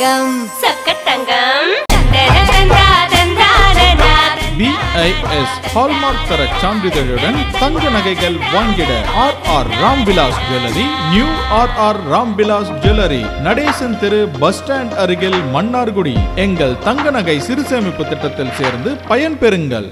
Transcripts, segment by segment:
தங்கம் சக்கத்தங்கம் BIS hallmark தர சான்றிதழுடன் தங்க நகைகள் வாங்கிட RR Ramvilas jewellery, new RR Ramvilas jewellery, Natesan தெரு, பஸ் ஸ்டாண்ட் அருகில், மன்னார்குடி. எங்கள் தங்க நகை சிறு சேமிப்பு திட்டத்தில் சேர்ந்து பயன்பெறுங்கள்.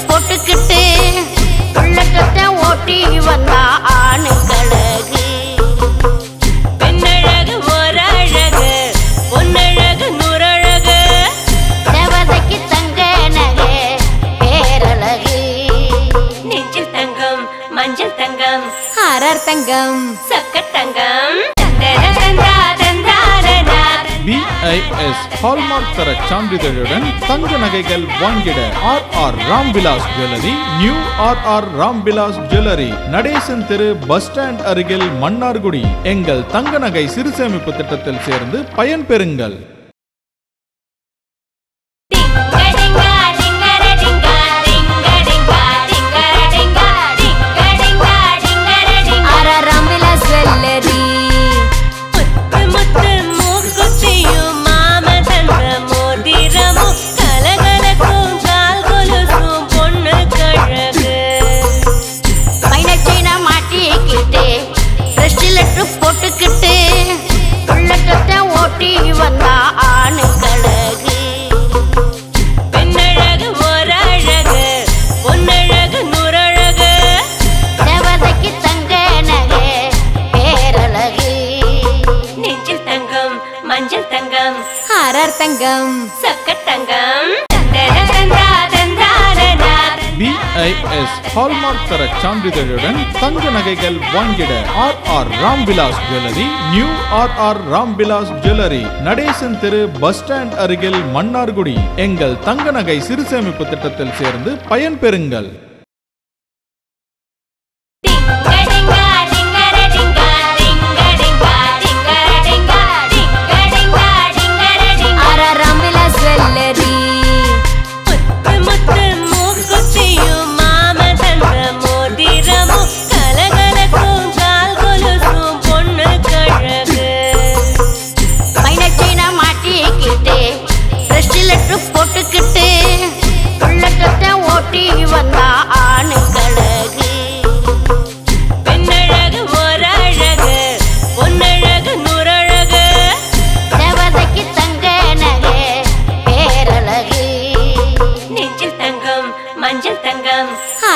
போட்டுக்கிட்டு உள்ளத்தை ஓட்டி வந்தா ஆணு கழகு, பெண்ணழகு ஓரழகு, பொன்னழகு நூறழகு, தேவதைக்கு தங்க நகை பேரழகு, நெஞ்சில் தங்கம் மஞ்சள் தங்கம் RR தங்கம் சக்கத்தங்கம் BIS ஹால்மார்க் தர சான்றிதழுடன் தங்க நகைகள் வாங்கிட RR Ramvilas jewellery, new RR Ramvilas jewellery, Natesan தெரு, பஸ் ஸ்டாண்ட் அருகில், மன்னார்குடி. எங்கள் தங்க நகை சிறு சேமிப்பு திட்டத்தில் சேர்ந்து பயன்பெறுங்கள். போட்டுக்கிட்டு உள்ளத்தை ஓட்டி வந்தா ஆணு கழகு, பெண்ணழகு ஓரழகு, பொன்னழகு நூறழகு, தேவதைக்கு தங்க நகை பேரழகு, நெஞ்சில் தங்கம் மஞ்சள் தங்கம் RR தங்கம் சக்கத்தங்கம் BIS ஹால்மார்க் தர சான்றிதழுடன் தங்க நகைகள் வாங்கிட RR Ramvilas jewellery, new RR Ramvilas jewellery, Natesan தெரு, பஸ் ஸ்டாண்ட் அருகில், மன்னார்குடி. எங்கள் தங்க நகை சிறு சேமிப்பு திட்டத்தில் சேர்ந்து பயன்பெறுங்கள். போட்டுக்கிட்டு உள்ளத்தை ஓட்டி வந்தா ஆணு கழகு, பெண்ணழகு ஓரழகு, பொன்னழகு நூறழகு, தேவதைக்கு தங்க நகை பேரழகு, நெஞ்சில் தங்கம் மஞ்சள் தங்கம்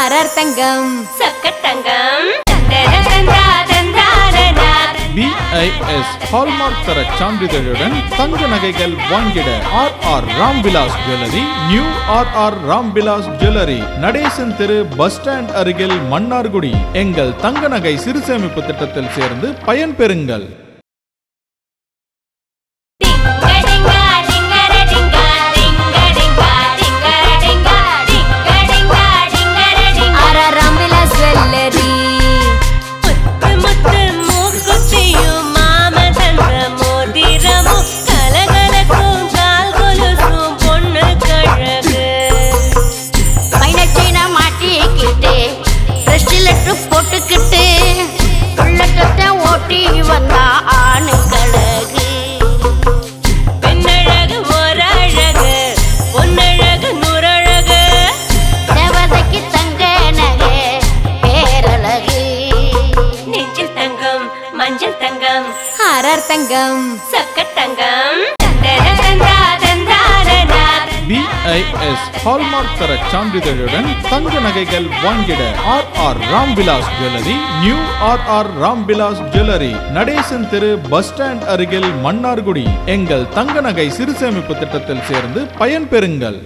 RR தங்கம் சக்கத்தங்கம் BIS ஹால்மார்க் தர சான்றிதழுடன் தங்க நகைகள் வாங்கிட RR Ramvilas jewellery, new RR Ramvilas jewellery, Natesan தெரு, பஸ் ஸ்டாண்ட் அருகில், மன்னார்குடி. எங்கள் தங்க நகை சிறு சேமிப்பு திட்டத்தில் சேர்ந்து பயன்பெறுங்கள். போட்டுக்கிட்டு உள்ளத்தை ஓட்டி வந்தா ஆணு கழகு, பெண்ணழகு ஓரழகு, பொன்னழகு நூறழகு, தேவதைக்கு தங்க நகை பேரழகு, நெஞ்சில் தங்கம் மஞ்சள் தங்கம் RR தங்கம் சக்கத்தங்கம் BIS ஹால்மார்க் தர சான்றிதழுடன் தங்க நகைகள் வாங்கிட RR Ramvilas jewellery, new RR Ramvilas jewellery, Natesan தெரு, பஸ் ஸ்டாண்ட் அருகில், மன்னார்குடி. எங்கள் தங்க நகை சிறு சேமிப்பு திட்டத்தில் சேர்ந்து பயன்பெறுங்கள்.